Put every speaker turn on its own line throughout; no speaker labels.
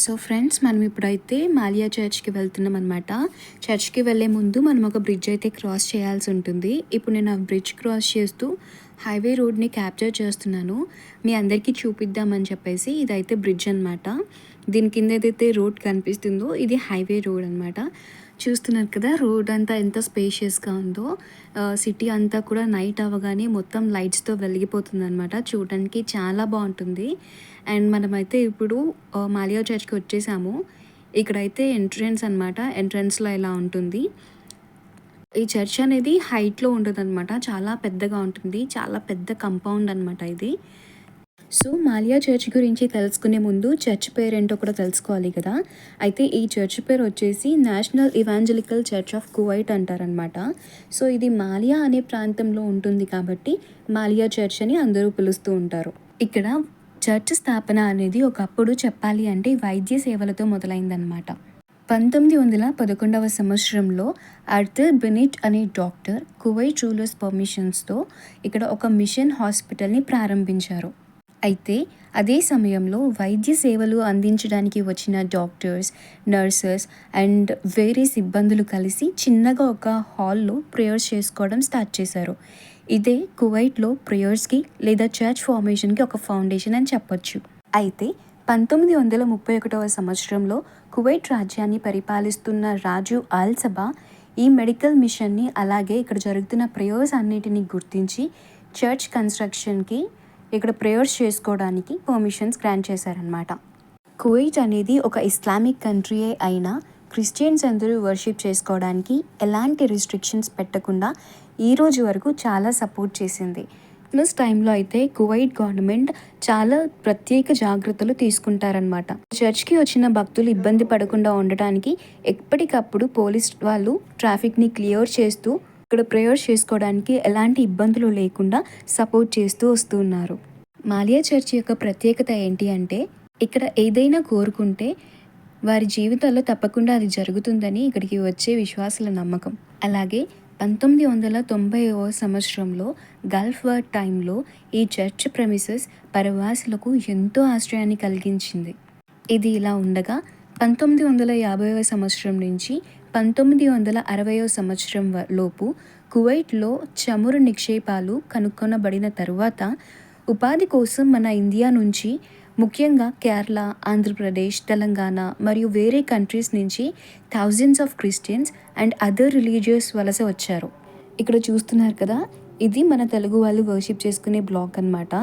So friends, మనం ఇప్పుడైతే మాలియా చర్చ్కి వెళ్తున్నాం అనమాట. చర్చ్కి వెళ్ళే ముందు మనం ఒక బ్రిడ్జ్ అయితే క్రాస్ చేయాల్సి ఉంటుంది. ఇప్పుడు నేను ఆ బ్రిడ్జ్ క్రాస్ చేస్తూ హైవే రోడ్ని క్యాప్చర్ చేస్తున్నాను, మీ అందరికీ చూపిద్దామని చెప్పేసి. ఇదైతే బ్రిడ్జ్ అనమాట. దీని కింద ఏదైతే రోడ్ కనిపిస్తుందో ఇది హైవే రోడ్ అనమాట. చూస్తున్నారు కదా, రోడ్ అంతా ఎంత స్పేషియస్గా ఉందో. సిటీ అంతా కూడా నైట్ అవ్వగానే మొత్తం లైట్స్తో వెలిగిపోతుంది అనమాట. చూడడానికి చాలా బాగుంటుంది. అండ్ మనమైతే ఇప్పుడు మాలియా చర్చ్కి వచ్చేసాము. ఇక్కడైతే ఎంట్రన్స్ అనమాట. ఎంట్రన్స్లో ఇలా ఉంటుంది. ఈ చర్చ్ అనేది హైట్లో ఉంటుంది అనమాట. చాలా పెద్దగా ఉంటుంది. చాలా పెద్ద కంపౌండ్ అనమాట ఇది. సో మాలియా చర్చ్ గురించి తెలుసుకునే ముందు చర్చ్ పేరు ఏంటో కూడా తెలుసుకోవాలి కదా. అయితే ఈ చర్చ్ పేరు వచ్చేసి national evangelical church of Kuwait అంటారనమాట. సో ఇది మాలియా అనే ప్రాంతంలో ఉంటుంది కాబట్టి మాలియా చర్చ్ అని అందరూ పిలుస్తూ ఉంటారు. ఇక్కడ చర్చ్ స్థాపన అనేది ఒకప్పుడు చెప్పాలి అంటే వైద్య సేవలతో మొదలైందనమాట. 1911 సంవత్సరంలో ఆర్థర్ బెనెట్ అనే డాక్టర్ కువైట్ రూలర్స్ పర్మిషన్స్తో ఇక్కడ ఒక మిషన్ హాస్పిటల్ని ప్రారంభించారు. అయితే అదే సమయంలో వైద్య సేవలు అందించడానికి వచ్చిన డాక్టర్స్, నర్సెస్ అండ్ వేరే సిబ్బందులు కలిసి చిన్నగా ఒక హాల్లో ప్రేయర్స్ చేసుకోవడం స్టార్ట్ చేశారు. ఇదే కువైట్లో ప్రేయర్స్కి లేదా చర్చ్ ఫార్మేషన్కి ఒక ఫౌండేషన్ అని చెప్పొచ్చు. అయితే 1931 సంవత్సరంలో కువైట్ రాజ్యాన్ని పరిపాలిస్తున్న రాజు ఆల్ సబా ఈ మెడికల్ మిషన్ని అలాగే ఇక్కడ జరుగుతున్న ప్రేయర్స్ అన్నిటిని గుర్తించి చర్చ్ కన్స్ట్రక్షన్కి, ఇక్కడ ప్రేయర్స్ చేసుకోవడానికి పర్మిషన్స్ గ్రాంట్ చేశారనమాట. కువైట్ అనేది ఒక ఇస్లామిక్ కంట్రీయే అయినా క్రిస్టియన్స్ అందరూ వర్షిప్ చేసుకోవడానికి ఎలాంటి రిస్ట్రిక్షన్స్ పెట్టకుండా ఈ రోజు వరకు చాలా సపోర్ట్ చేసింది. క్రిస్మస్ టైంలో అయితే కువైట్ గవర్నమెంట్ చాలా ప్రత్యేక జాగ్రత్తలు తీసుకుంటారనమాట. చర్చ్కి వచ్చిన భక్తులు ఇబ్బంది పడకుండా ఉండటానికి ఎప్పటికప్పుడు పోలీస్ వాళ్ళు ట్రాఫిక్ని క్లియర్ చేస్తూ ఇక్కడ ప్రేయర్స్ చేసుకోవడానికి ఎలాంటి ఇబ్బందులు లేకుండా సపోర్ట్ చేస్తూ వస్తున్నారు. మాలియా చర్చ్ యొక్క ప్రత్యేకత ఏంటి అంటే ఇక్కడ ఏదైనా కోరుకుంటే వారి జీవితాల్లో తప్పకుండా అది జరుగుతుందని ఇక్కడికి వచ్చే విశ్వాసుల నమ్మకం. అలాగే 1990వ సంవత్సరంలో గల్ఫ్ వార్ టైంలో ఈ చర్చ్ ప్రెమిసెస్ పరవాసులకు ఎంతో ఆశ్చర్యాన్ని కలిగించింది. ఇది ఇలా ఉండగా 1950వ సంవత్సరం నుంచి 1960వ సంవత్సరం లోపు కువైట్లో చమురు నిక్షేపాలు కనుక్కొనబడిన తరువాత ఉపాధి కోసం మన ఇండియా నుంచి, ముఖ్యంగా కేరళ, ఆంధ్రప్రదేశ్, తెలంగాణ మరియు వేరే కంట్రీస్ నుంచి thousands of Christians and other religious వలస వచ్చారు. ఇక్కడ చూస్తున్నారు కదా, ఇది మన తెలుగు వాళ్ళు వర్షిప్ చేసుకునే బ్లాక్ అనమాట.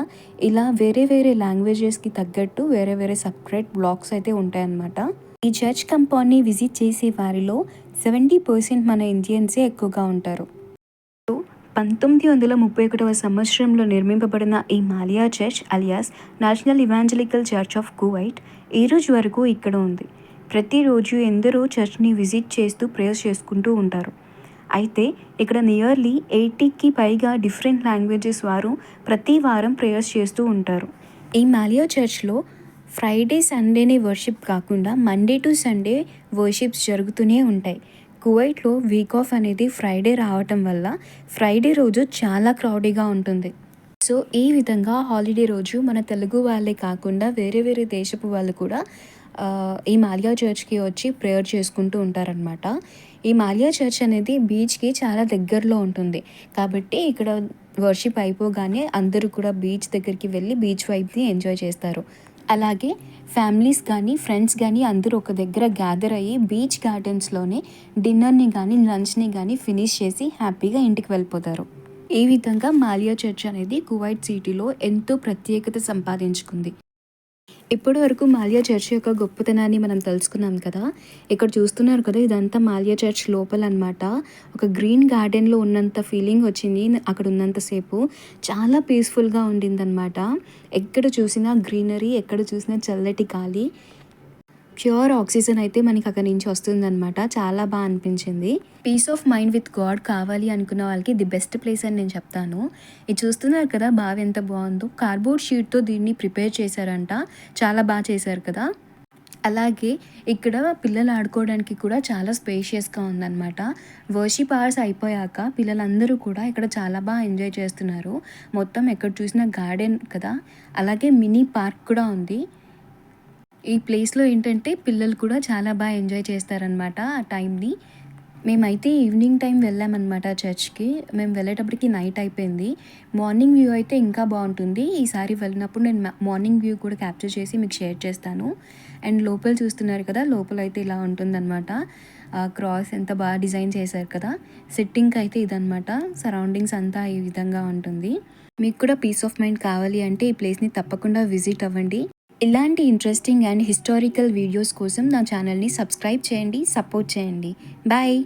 ఇలా వేరే వేరే లాంగ్వేజెస్కి తగ్గట్టు వేరే వేరే సపరేట్ బ్లాక్స్ అయితే ఉంటాయన్నమాట. ఈ చర్చ్ కంపౌండ్ని విజిట్ చేసే వారిలో 70% మన ఇండియన్సే ఎక్కువగా ఉంటారు. 1931వ సంవత్సరంలో నిర్మింపబడిన ఈ Malia church alias national evangelical church of Kuwait ఈ రోజు వరకు ఇక్కడ ఉంది. ప్రతిరోజు ఎందరో చర్చ్ని విజిట్ చేస్తూ ప్రేయర్స్ చేసుకుంటూ ఉంటారు. అయితే ఇక్కడ నియర్లీ 80కి పైగా డిఫరెంట్ లాంగ్వేజెస్ వారు ప్రతి వారం ప్రేయర్స్ చేస్తూ ఉంటారు. ఈ మాలియా చర్చ్లో ఫ్రైడే సండేనే వర్షిప్ కాకుండా మండే టు సండే వర్షిప్స్ జరుగుతూనే ఉంటాయి. కువైట్లో వీక్ ఆఫ్ అనేది ఫ్రైడే రావటం వల్ల ఫ్రైడే రోజు చాలా క్రౌడీగా ఉంటుంది. సో ఈ విధంగా హాలిడే రోజు మన తెలుగు వాళ్ళే కాకుండా వేరే వేరే దేశపు వాళ్ళు కూడా ఈ మాలియా చర్చ్కి వచ్చి ప్రేయర్ చేసుకుంటూ ఉంటారనమాట. ఈ మాలియా చర్చ్ అనేది బీచ్కి చాలా దగ్గరలో ఉంటుంది కాబట్టి ఇక్కడ వర్షిప్ అయిపోగానే అందరూ కూడా బీచ్ దగ్గరికి వెళ్ళి బీచ్ వైబ్ని ఎంజాయ్ చేస్తారు. అలాగే ఫ్యామిలీస్ కానీ ఫ్రెండ్స్ కానీ అందరూ ఒక దగ్గర గ్యాదర్ అయ్యి బీచ్ గార్డెన్స్లోనే డిన్నర్ని కానీ లంచ్ని కానీ ఫినిష్ చేసి హ్యాపీగా ఇంటికి వెళ్ళిపోతారు. ఈ విధంగా మాలియా చర్చ్ అనేది కువైట్ సిటీలో ఎంతో ప్రత్యేకత సంపాదించుకుంది. ఇప్పటి వరకు మాలియా చర్చ్ యొక్క గొప్పతనాన్ని మనం తెలుసుకున్నాం కదా. ఇక్కడ చూస్తున్నారు కదా, ఇదంతా మాలియా చర్చ్ లోపల అనమాట. ఒక గ్రీన్ గార్డెన్లో ఉన్నంత ఫీలింగ్ వచ్చింది అక్కడ ఉన్నంతసేపు. చాలా పీస్ఫుల్గా ఉండిందనమాట. ఎక్కడ చూసినా గ్రీనరీ, ఎక్కడ చూసినా చల్లటి గాలి, ప్యూర్ ఆక్సిజన్ అయితే మనకి అక్కడి నుంచి వస్తుందన్నమాట. చాలా బాగా అనిపించింది. Peace of mind with God కావాలి అనుకున్న వాళ్ళకి ది బెస్ట్ ప్లేస్ అని నేను చెప్తాను. ఇది చూస్తున్నారు కదా, బాగా ఎంత బాగుందో. కార్డ్బోర్డ్ షీట్తో దీన్ని ప్రిపేర్ చేశారంట. చాలా బాగా చేశారు కదా. అలాగే ఇక్కడ పిల్లలు ఆడుకోవడానికి కూడా చాలా స్పేషియస్గా ఉందన్నమాట. వర్షిప్ అవర్స్ అయిపోయాక పిల్లలందరూ కూడా ఇక్కడ చాలా బాగా ఎంజాయ్ చేస్తున్నారు. మొత్తం ఎక్కడ చూసినా గార్డెన్ కదా. అలాగే మినీ పార్క్ కూడా ఉంది. ఈ ప్లేస్‌లో ఏంటంటే పిల్లలు కూడా చాలా ఎంజాయ్ చేస్తారనమాట ఆ టైంని. మేమైతే ఈవినింగ్ టైం వెళ్ళామనమాట చర్చ్‌కి. మేము వెళ్ళేటప్పటికి నైట్ అయిపోయింది. మార్నింగ్ వ్యూ అయితే ఇంకా బావుంటుంది. ఈసారి వెళ్ళినప్పుడు నేను మార్నింగ్ వ్యూ కూడా క్యాప్చర్ చేసి మీకు షేర్ చేస్తాను. అండ్ లోపల చూస్తున్నారు కదా! లోపలైతే ఇలా ఉంటుందనమాట. క్రాస్ ఎంత డిజైన్ చేశారు కదా! సిట్టింగ్‌కయితే ఇదనమాట. సరౌండింగ్స్ అంతా ఈ విధంగా ఉంటుంది. మీకు కూడా పీస్ ఆఫ్ మైండ్ కావాలి అంటే ఈ ప్లేస్‌ని తప్పకుండా విజిట్ అవ్వండి. ఇలాంటి ఇంట్రెస్టింగ్ అండ్ హిస్టారికల్ వీడియోస్ కోసం నా ఛానల్‌ని సబ్స్క్రైబ్ చేయండి, సపోర్ట్ చేయండి. బాయ్.